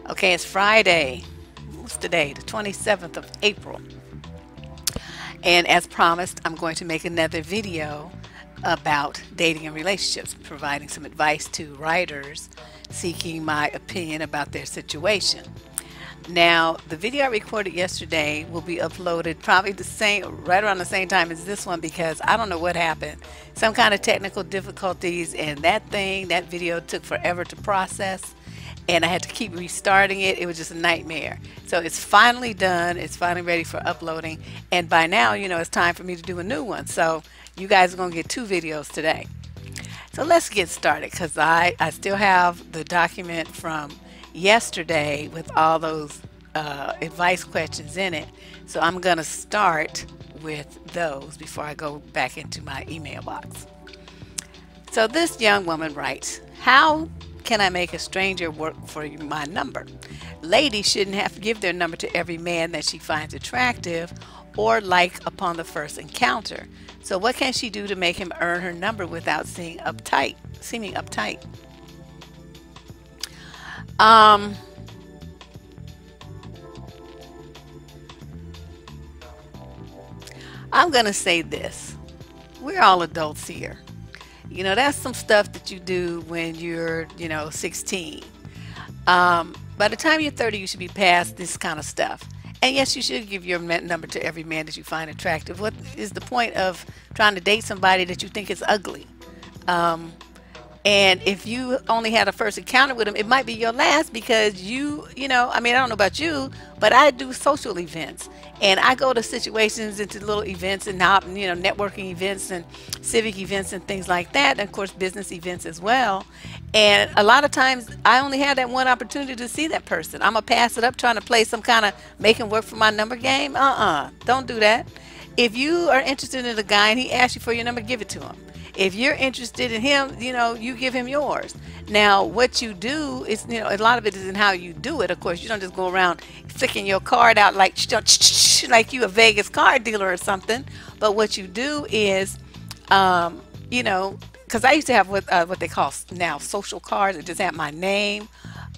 Okay, it's Friday. What's today? The 27th of April. And as promised, I'm going to make another video about dating and relationships, providing some advice to writers seeking my opinion about their situation. Now, the video I recorded yesterday will be uploaded probably right around the same time as this one, because I don't know what happened. Some kind of technical difficulties, and that video took forever to process, and I had to keep restarting it. It was just a nightmare. So it's finally done. It's finally ready for uploading, and by now, it's time for me to do a new one. So you guys are going to get 2 videos today. So let's get started, because I still have the document from yesterday with all those advice questions in it. So I'm going to start with those before I go back into my email box. So this young woman writes, "How can I make a stranger work for my number? Ladies shouldn't have to give their number to every man that she finds attractive or like upon the first encounter. So what can she do to make him earn her number without seeming uptight? I'm gonna say this. We're all adults here. That's some stuff that you do when you're, 16. By the time you're 30, you should be past this kind of stuff. And yes, you should give your number to every man that you find attractive. What is the point of trying to date somebody that you think is ugly? And if you only had a first encounter with them, it might be your last, because I don't know about you, but I do social events, and I go to situations, into little events, and networking events and civic events and things like that, and of course business events as well. And a lot of times I only have that one opportunity to see that person. I'm gonna pass it up trying to play some kind of make him work for my number game. Don't do that. If you are interested in a guy and he asks you for your number, give it to him. If you're interested in him, you give him yours. Now, what you do is, a lot of it is in how you do it. Of course, you don't just go around flicking your card out like you a Vegas card dealer or something. But what you do is, because I used to have what they call now social cards. It just had my name,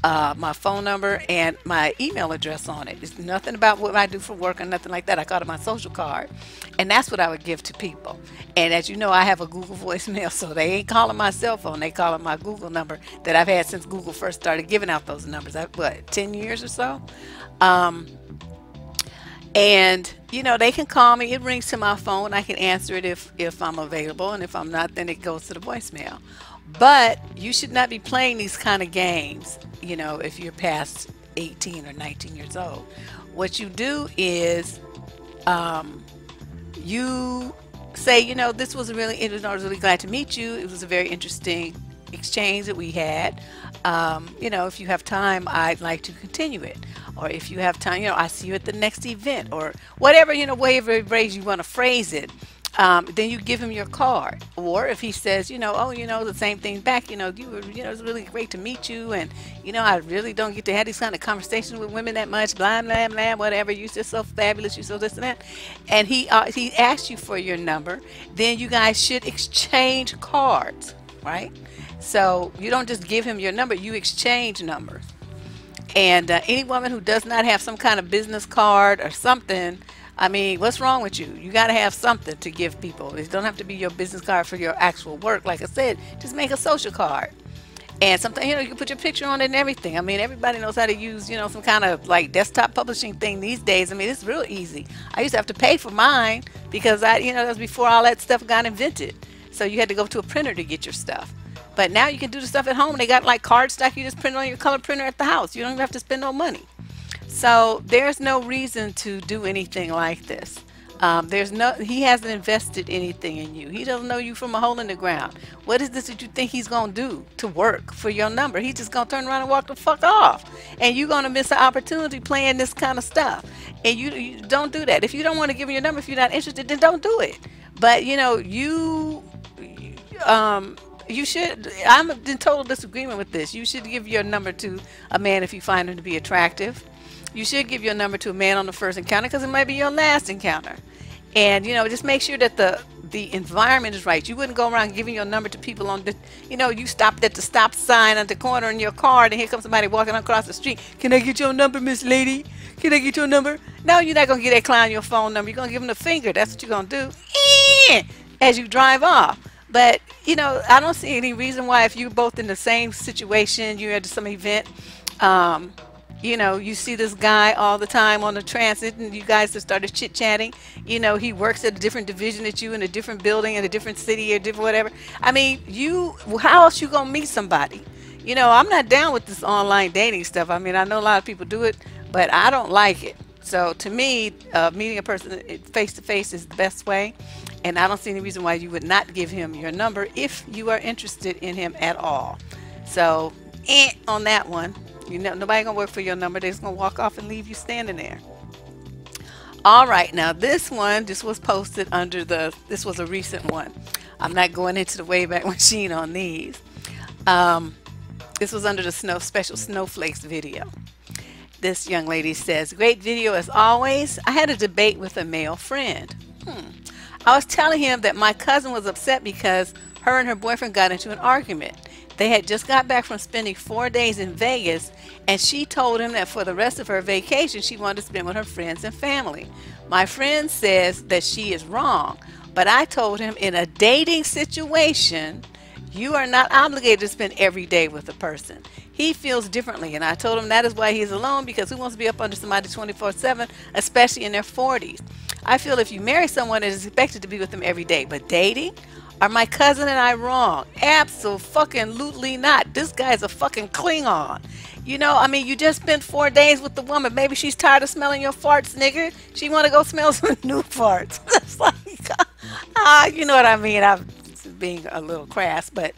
my phone number, and my email address on it. It's nothing about what I do for work or nothing like that. I call it my social card, and that's what I would give to people. And as you know, I have a Google voicemail, so they ain't calling my cell phone. They calling my Google number that I've had since Google first started giving out those numbers. 10 years or so? And they can call me. It rings to my phone. I can answer it if I'm available, and if I'm not, then it goes to the voicemail. But you should not be playing these kind of games, if you're past 18 or 19 years old. What you do is you say, this was I was really glad to meet you. It was a very interesting exchange that we had. If you have time, I'd like to continue it. Or if you have time, I see you at the next event, or whatever, whatever phrase you want to phrase it. Then you give him your card. Or if he says, the same thing back, it was really great to meet you, and I really don't get to have these kind of conversations with women that much, blah blah blah, whatever, you're just so fabulous, you're so this and that, and he asks you for your number, then you guys should exchange cards, right? So you don't just give him your number, you exchange numbers. And any woman who does not have some kind of business card or something, what's wrong with you? You got to have something to give people. It don't have to be your business card for your actual work. Like I said, just make a social card. And sometimes, you can put your picture on it and everything. Everybody knows how to use, some kind of like desktop publishing thing these days. It's real easy. I used to have to pay for mine because that was before all that stuff got invented. So you had to go to a printer to get your stuff. But now you can do the stuff at home. They got like cardstock. You just print on your color printer at the house. You don't even have to spend no money. So there's no reason to do anything like this. He hasn't invested anything in you. He doesn't know you from a hole in the ground. What is this that you think he's going to do to work for your number? He's just going to turn around and walk the fuck off. And you're going to miss an opportunity playing this kind of stuff. And you don't do that. If you don't want to give him your number, if you're not interested, then don't do it. But, you should, I'm in total disagreement with this. You should give your number to a man if you find him to be attractive. You should give your number to a man on the first encounter, because it might be your last encounter. And just make sure that the environment is right. You wouldn't go around giving your number to people on the, you stopped at the stop sign at the corner in your car, and here comes somebody walking across the street. Can I get your number, Miss Lady? Can I get your number? No, you're not going to give that clown your phone number. You're going to give him the finger. That's what you're going to do as you drive off. But, I don't see any reason why, if you're both in the same situation, you're at some event, you see this guy all the time on the transit, and you guys have started chit-chatting. He works at a different division at you, in a different building, in a different city, or different whatever. I mean, how else you gonna meet somebody? I'm not down with this online dating stuff. I mean, I know a lot of people do it, but I don't like it. So to me, meeting a person face-to-face is the best way, and I don't see any reason why you would not give him your number if you are interested in him at all. So, on that one. Nobody gonna work for your number. They're just gonna walk off and leave you standing there. All right, now this was posted under this was a recent one. I'm not going into the Wayback Machine on these. This was under the special snowflakes video. This young lady says, "Great video as always. I had a debate with a male friend. I was telling him that my cousin was upset because her and her boyfriend got into an argument. They had just got back from spending 4 days in Vegas, and she told him that for the rest of her vacation she wanted to spend with her friends and family. My friend says that she is wrong, but I told him in a dating situation, you are not obligated to spend every day with a person. He feels differently, and I told him that is why he's alone, because who wants to be up under somebody 24/7, especially in their 40s. I feel if you marry someone, it is expected to be with them every day, but dating? Are my cousin and I wrong? Absolutely not. This guy's a fucking Klingon. I mean, you just spent 4 days with the woman. Maybe she's tired of smelling your farts, nigga. She want to go smell some new farts. It's like, you know what I mean? I'm being a little crass, but,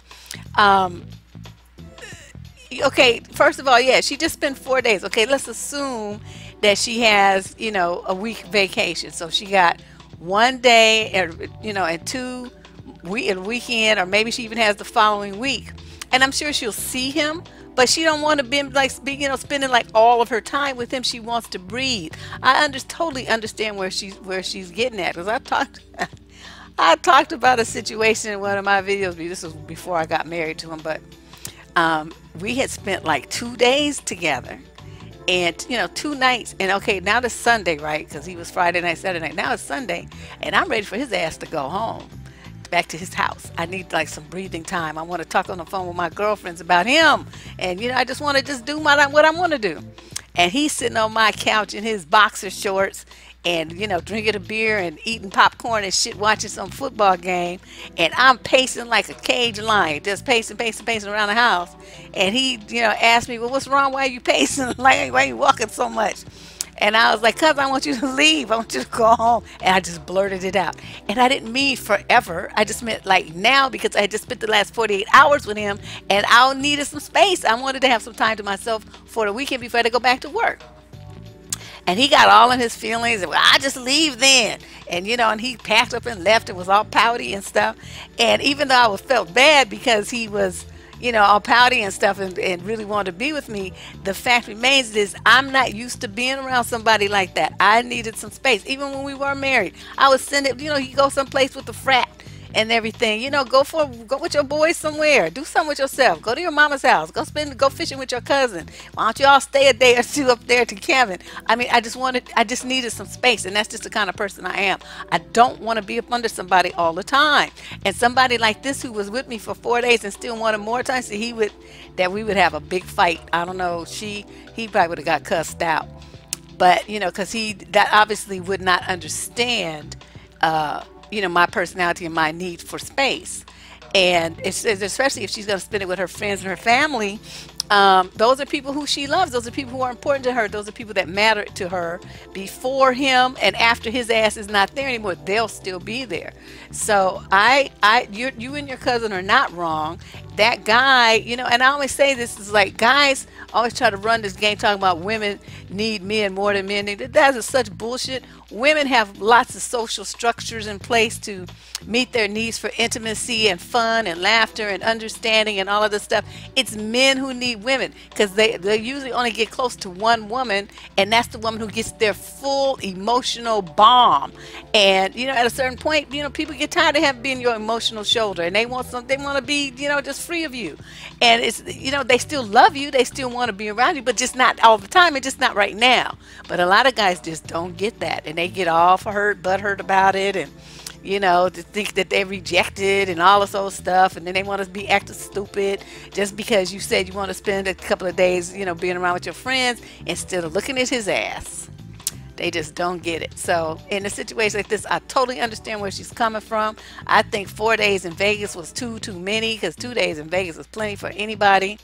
okay, first of all, yeah, she just spent 4 days. Okay, let's assume that she has, a week vacation. So she got 1 day, and 2 weekend, or maybe she even has the following week, and I'm sure she'll see him, but she don't want to be spending like all of her time with him. She wants to breathe. I totally understand where she's getting at, because I talked about a situation in one of my videos. This was before I got married to him, but we had spent like 2 days together, and 2 nights, and okay, now it's Sunday, right? Because he was Friday night, Saturday night. Now it's Sunday, and I'm ready for his ass to go home, back to his house. I need like some breathing time. I want to talk on the phone with my girlfriends about him, and I just want to do what I want to do. And he's sitting on my couch in his boxer shorts, and drinking a beer and eating popcorn and shit, watching some football game, and I'm pacing like a caged lion, just pacing around the house. And he asked me, well, what's wrong? Why are you pacing? Like, why are you walking so much? And I was like, cuz I want you to leave. I want you to go home. And I just blurted it out. And I didn't mean forever. I just meant like now, because I just spent the last 48 hours with him, and I needed some space. I wanted to have some time to myself for the weekend before I had to go back to work. And he got all in his feelings, and well, I just leave then. And and he packed up and left and was all pouty and stuff. And even though I felt bad because he was all pouty and stuff, and really wanted to be with me, the fact remains is I'm not used to being around somebody like that. I needed some space. Even when we were married, I was sending, you go someplace with the frat and everything, go with your boys somewhere, do something with yourself, go to your mama's house, go fishing with your cousin. Why don't you all stay a day or two up there to Kevin? I mean, I just needed some space, and that's just the kind of person I am. I don't want to be up under somebody all the time. And somebody like this who was with me for 4 days and still wanted more time, so we would have a big fight. I don't know, he probably would have got cussed out, but because that obviously would not understand my personality and my need for space. And especially if she's going to spend it with her friends and her family, those are people who she loves. Those are people who are important to her. Those are people that matter to her before him, and after his ass is not there anymore, they'll still be there. So you and your cousin are not wrong. That guy, and I always say this is like, guys always try to run this game talking about women need men more than men need. That is such bullshit. Women have lots of social structures in place to meet their needs for intimacy and fun and laughter and understanding and all of this stuff. It's men who need women because they usually only get close to one woman, and that's the woman who gets their full emotional bomb. And at a certain point, people get tired of being your emotional shoulder, and they want to be just free of you. And it's they still love you, they still want to be around you, but just not all the time, and just not right now. But a lot of guys just don't get that, and they get all butthurt about it, and to think that they're rejected and all this old stuff, and then they want to be acting stupid just because you said you want to spend a couple of days, being around with your friends instead of looking at his ass. They just don't get it. So in a situation like this, I totally understand where she's coming from. I think 4 days in Vegas was too many, because 2 days in Vegas is plenty for anybody.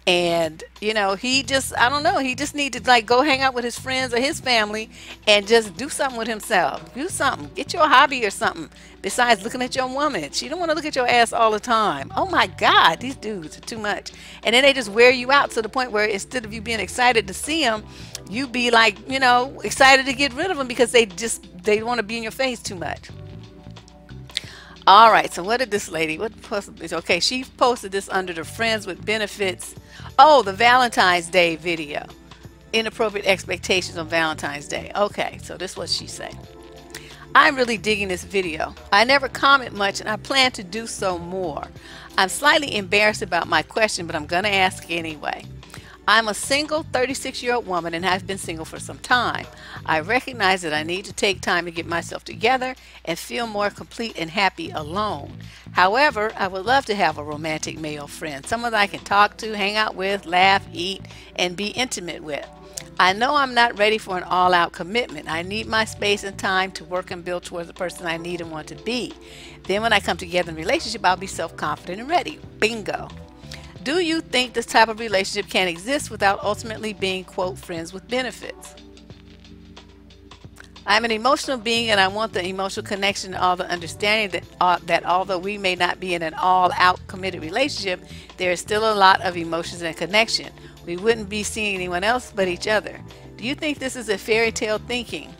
And he just, I don't know, he just need to go hang out with his friends or his family and just do something with himself. Do something. Get your hobby or something besides looking at your woman. She don't want to look at your ass all the time. Oh my God, these dudes are too much. And then they just wear you out to the point where instead of you being excited to see them, you be excited to get rid of them because they want to be in your face too much. All right, so what did this lady, okay, she posted this under the friends with benefits. Oh, the Valentine's Day video. Inappropriate expectations on Valentine's Day. Okay, so this is what she said. I'm really digging this video. I never comment much, and I plan to do so more. I'm slightly embarrassed about my question, but I'm going to ask anyway. I'm a single 36-year-old woman and have been single for some time. I recognize that I need to take time to get myself together and feel more complete and happy alone. However, I would love to have a romantic male friend, someone that I can talk to, hang out with, laugh, eat, and be intimate with. I know I'm not ready for an all-out commitment. I need my space and time to work and build towards the person I need and want to be. Then when I come together in a relationship, I'll be self-confident and ready. Bingo. Do you think this type of relationship can exist without ultimately being, quote, friends with benefits? I'm an emotional being, and I want the emotional connection and all the understanding that although we may not be in an all-out committed relationship, there is still a lot of emotions and connection. We wouldn't be seeing anyone else but each other. Do you think this is a fairy tale thinking?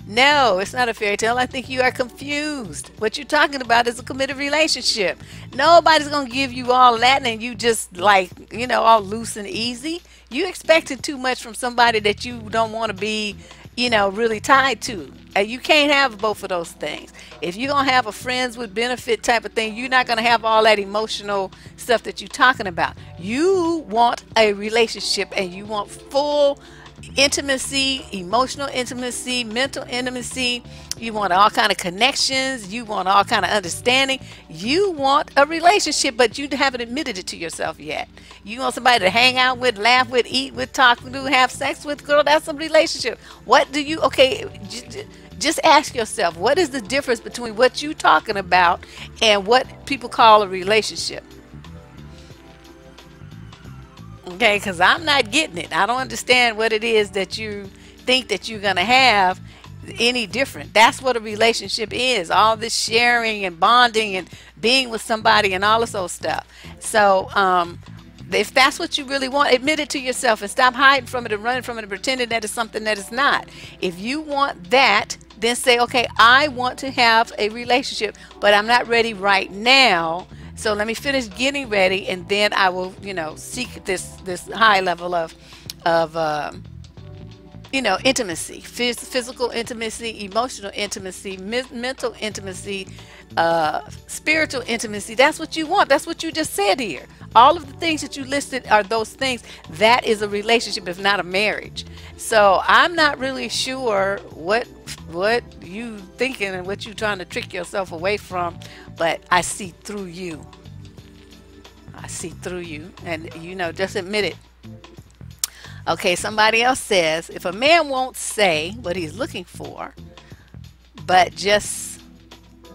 No, it's not a fairy tale. I think you are confused. What you're talking about is a committed relationship. Nobody's going to give you all that and you just all loose and easy. You expected too much from somebody that you don't want to be, really tied to. You can't have both of those things. If you're going to have a friends with benefit type of thing, you're not going to have all that emotional stuff that you're talking about. You want a relationship and you want full intimacy, emotional intimacy, mental intimacy. You want all kind of connections. You want all kind of understanding. You want a relationship, but you haven't admitted it to yourself yet. You want somebody to hang out with, laugh with, eat with, talk with, have sex with. Girl, that's a relationship. What do you, okay, just ask yourself, what is the difference between what you're talking about and what people call a relationship? Okay, because I'm not getting it. I don't understand what it is that you think that you're going to have any different. That's what a relationship is. All this sharing and bonding and being with somebody and all this old stuff. So if that's what you really want, admit it to yourself and stop hiding from it and running from it and pretending that it's something that it's not. If you want that, then say, okay, I want to have a relationship, but I'm not ready right now. So let me finish getting ready, and then I will, seek this high level of intimacy, physical intimacy, emotional intimacy, mental intimacy, spiritual intimacy. That's what you want. That's what you just said here. All of the things that you listed are those things. That is a relationship, if not a marriage. So I'm not really sure what you thinking and what you trying to trick yourself away from, but I see through you. I see through you, and just admit it. Okay, somebody else says, if a man won't say what he's looking for, but just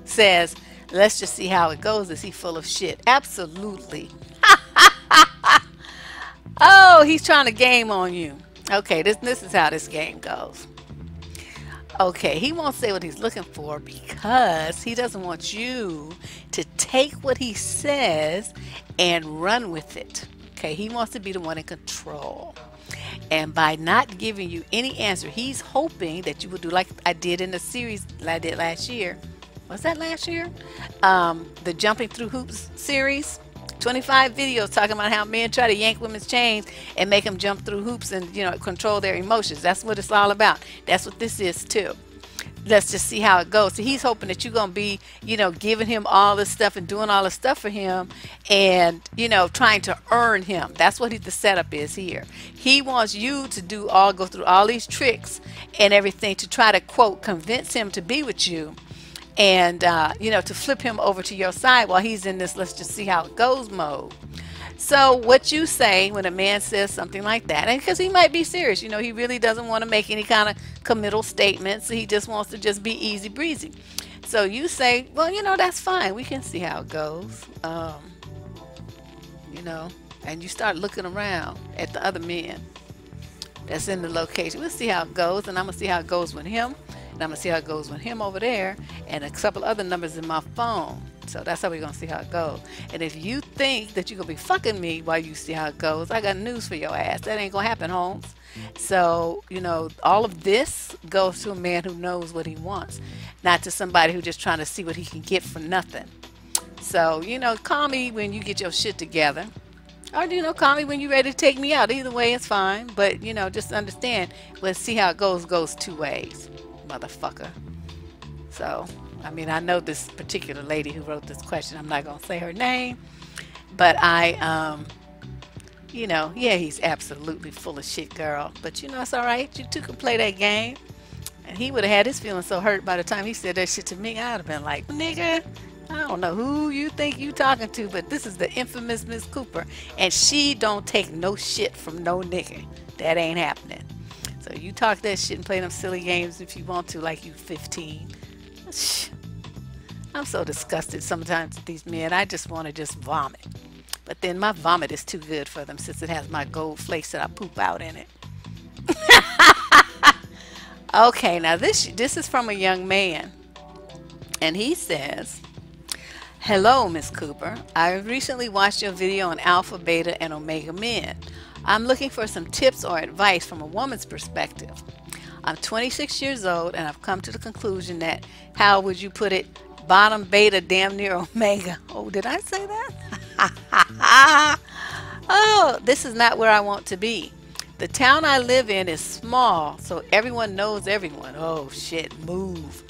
says, let's just see how it goes, is he full of shit? Absolutely. Oh, he's trying to game on you. Okay, this is how this game goes. Okay, he won't say what he's looking for because he doesn't want you to take what he says and run with it. Okay, he wants to be the one in control. And by not giving you any answer, he's hoping that you will do like I did in the series that I did last year. Was that last year? The Jumping Through Hoops series. 25 videos talking about how men try to yank women's chains and make them jump through hoops and, you know, control their emotions. That's what it's all about. That's what this is too. Let's just see how it goes. So he's hoping that you're going to be, you know, giving him all this stuff and doing all this stuff for him and, you know, trying to earn him. That's what the setup is here. He wants you to go through all these tricks and everything to try to, quote, convince him to be with you and, you know, to flip him over to your side while he's in this let's just see how it goes mode. So what you say when a man says something like that, and because he might be serious, you know, he really doesn't want to make any kind of committal statements. He just wants to just be easy breezy. So you say, well, you know, that's fine. We can see how it goes. You know, and you start looking around at the other men that's in the location. We'll see how it goes, and I'm going to see how it goes with him, and I'm going to see how it goes with him over there, and a couple other numbers in my phone. So that's how we're going to see how it goes. And if you think that you're going to be fucking me while you see how it goes, I got news for your ass. That ain't going to happen, Holmes. So, you know, all of this goes to a man who knows what he wants, not to somebody who's just trying to see what he can get for nothing. So, you know, call me when you get your shit together. Or, you know, call me when you're ready to take me out. Either way, it's fine. But, you know, just understand, let's see how it goes two ways, motherfucker. So, I mean, I know this particular lady who wrote this question. I'm not going to say her name. But you know, yeah, he's absolutely full of shit, girl. But, you know, it's all right. You two can play that game. And he would have had his feelings so hurt by the time he said that shit to me. I would have been like, nigga, I don't know who you think you talking to, but this is the infamous Miss Cooper. And she don't take no shit from no nigga. That ain't happening. So you talk that shit and play them silly games if you want to, like you 15. I'm so disgusted sometimes with these men. I just want to just vomit. But then my vomit is too good for them since it has my gold flakes that I poop out in it. Okay, now this is from a young man. And he says, hello, Miss Cooper. I recently watched your video on alpha, beta, and omega men. I'm looking for some tips or advice from a woman's perspective. I'm 26 years old and I've come to the conclusion that, how would you put it, bottom, beta, damn near omega. Oh, did I say that? Oh, this is not where I want to be. The town I live in is small, so everyone knows everyone. Oh shit, move.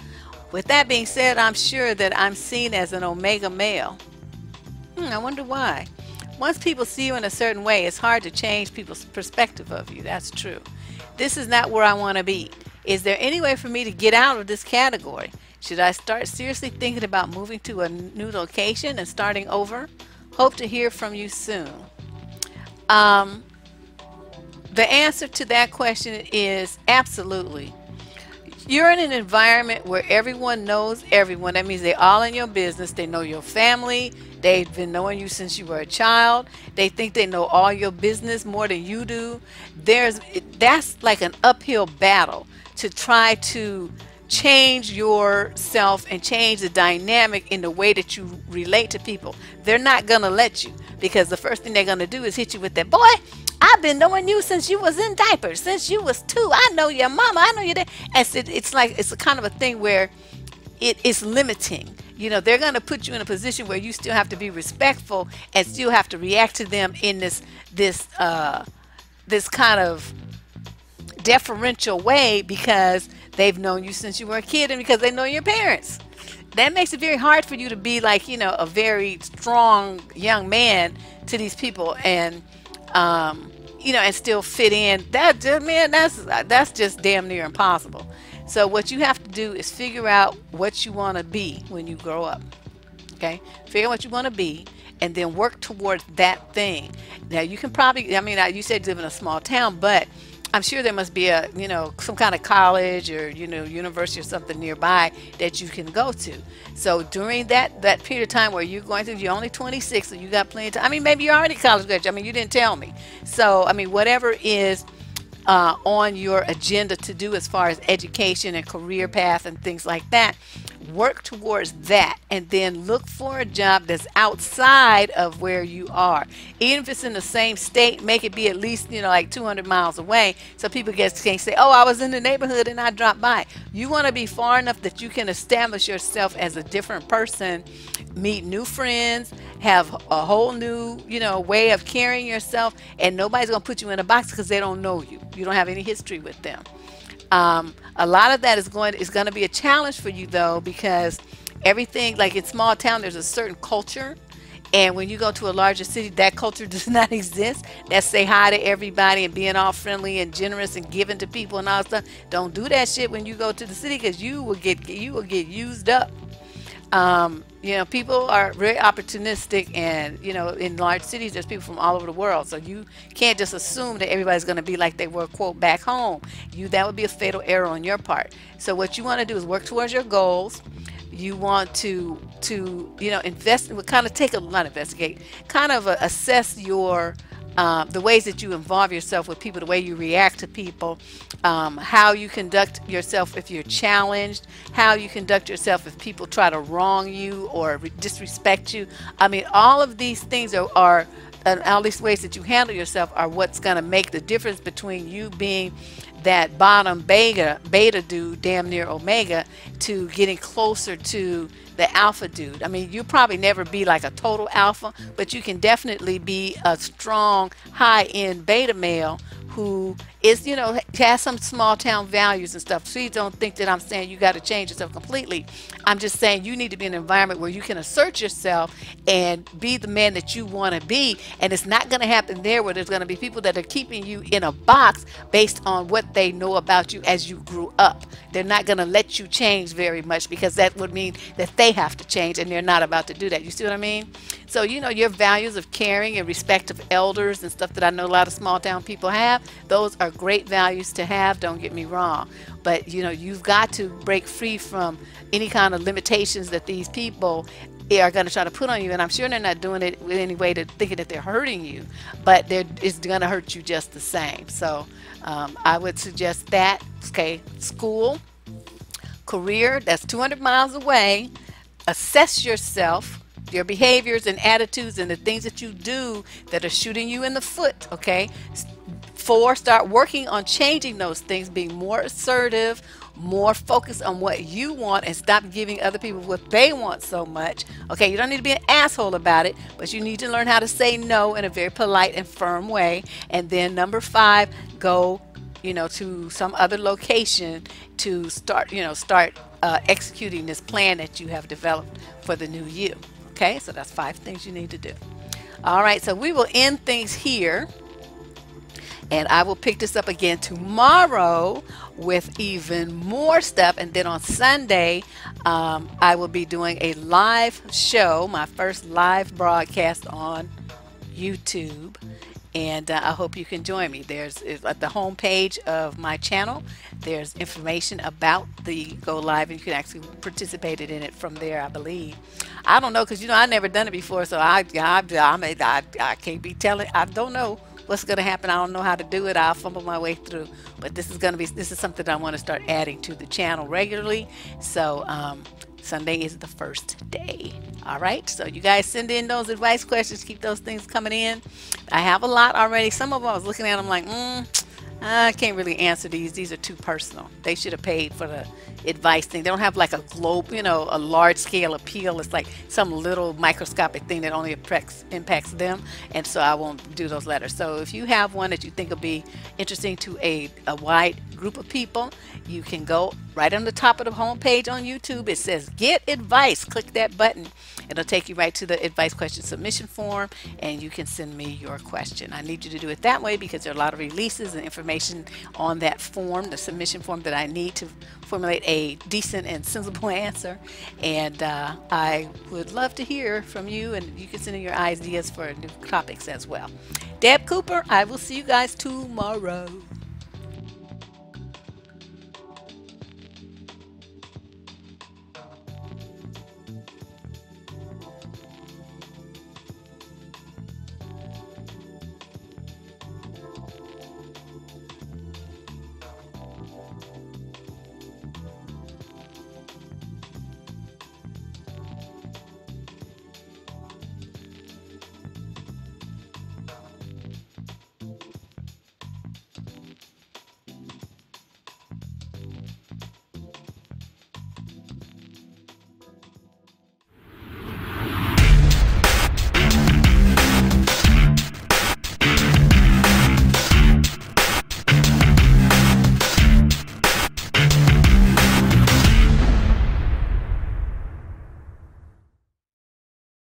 With that being said, I'm sure that I'm seen as an omega male. I wonder why. Once people see you in a certain way, it's hard to change people's perspective of you. That's true. This is not where I want to be. Is there any way for me to get out of this category? Should I start seriously thinking about moving to a new location and starting over? Hope to hear from you soon. The answer to that question is absolutely. You're in an environment where everyone knows everyone. That means they're all in your business. They know your family. They've been knowing you since you were a child. They think they know all your business more than you do. That's like an uphill battle to try to change yourself and change the dynamic in the way that you relate to people. They're not going to let you, because the first thing they're going to do is hit you with that, boy, I've been knowing you since you was in diapers, since you was 2. I know your mama. I know your dad. It's like, it's a kind of a thing where it is limiting. You know, they're going to put you in a position where you still have to be respectful and still have to react to them in this kind of deferential way, because they've known you since you were a kid and because they know your parents. That makes it very hard for you to be like, you know, a very strong young man to these people and you know, and still fit in. That, man, that's just damn near impossible. So what you have to do is figure out what you want to be when you grow up. Okay, figure out what you want to be and then work towards that thing. Now you can probably, I mean, you said you live in a small town, but I'm sure there must be a, you know, some kind of college or, you know, university or something nearby that you can go to. So during that period of time where you're going through, you're only 26, so you got plenty of time. I mean, maybe you're already college graduate. I mean, you didn't tell me. So, I mean, whatever is on your agenda to do as far as education and career path and things like that, Work towards that, and then look for a job that's outside of where you are. Even if it's in the same state, make it be at least, like 200 miles away, so people can't say, oh, I was in the neighborhood and I dropped by. You want to be far enough that you can establish yourself as a different person, meet new friends, have a whole new, way of carrying yourself, and nobody's going to put you in a box because they don't know you. You don't have any history with them. A lot of that is going to be a challenge for you, though, because everything, like in small town, there's a certain culture, and when you go to a larger city, that culture does not exist. That say hi to everybody and being all friendly and generous and giving to people and all stuff. Don't do that shit when you go to the city, because you will get used up. People are very opportunistic, and in large cities there's people from all over the world, so you can't just assume that everybody's going to be like they were, quote, back home. That would be a fatal error on your part. So what you want to do is work towards your goals. You want to invest, kind of not investigate, kind of assess your the ways that you involve yourself with people, the way you react to people, how you conduct yourself if you're challenged, how you conduct yourself if people try to wrong you or disrespect you. I mean, all of these things are all these ways that you handle yourself are what's going to make the difference between you being that bottom beta dude, damn near omega, to getting closer to the alpha dude. I mean, you'll probably never be like a total alpha, but you can definitely be a strong high-end beta male who is, has some small town values and stuff. Please don't think that I'm saying you got to change yourself completely. I'm just saying you need to be in an environment where you can assert yourself and be the man that you want to be. And it's not going to happen there where there's going to be people that are keeping you in a box based on what they know about you as you grew up. They're not going to let you change very much, because that would mean that they have to change, and they're not about to do that. You see what I mean? So, your values of caring and respect of elders and stuff that I know a lot of small town people have, those are great values to have, don't get me wrong. But, you've got to break free from any kind of limitations that these people are going to try to put on you. And I'm sure they're not doing it in any way to thinking that they're hurting you, but it's going to hurt you just the same. So I would suggest that. Okay, school, career, that's 200 miles away. Assess yourself, your behaviors and attitudes and the things that you do that are shooting you in the foot. Okay, 4, start working on changing those things, being more assertive, more focused on what you want, and stop giving other people what they want so much. Okay, you don't need to be an asshole about it, but you need to learn how to say no in a very polite and firm way. And then number 5, go to some other location to start executing this plan that you have developed for the new you. Okay, so that's 5 things you need to do. All right, so we will end things here, and I will pick this up again tomorrow with even more stuff. And then on Sunday, I will be doing a live show, my first live broadcast on YouTube. And I hope you can join me. There's at the home page of my channel, there's information about the Go Live, and you can actually participate in it from there, I believe. I don't know, because I've never done it before, so I can't be telling. I don't know what's going to happen. I don't know how to do it. I'll fumble my way through. But this is something I want to start adding to the channel regularly. So Sunday is the first day. All right, so you guys send in those advice questions. Keep those things coming in. I have a lot already. Some of them I was looking at them like, I can't really answer these. These are too personal. They should have paid for the advice thing. They don't have like a globe, a large scale appeal. It's like some little microscopic thing that only impacts them. And so I won't do those letters. So if you have one that you think will be interesting to a wide group of people, you can go right on the top of the home page on YouTube. It says Get Advice. Click that button. It'll take you right to the advice question submission form, and you can send me your question. I need you to do it that way because there are a lot of releases and information on that form, the submission form, that I need to formulate a decent and sensible answer. And I would love to hear from you, and you can send in your ideas for new topics as well. Deb Cooper, I will see you guys tomorrow.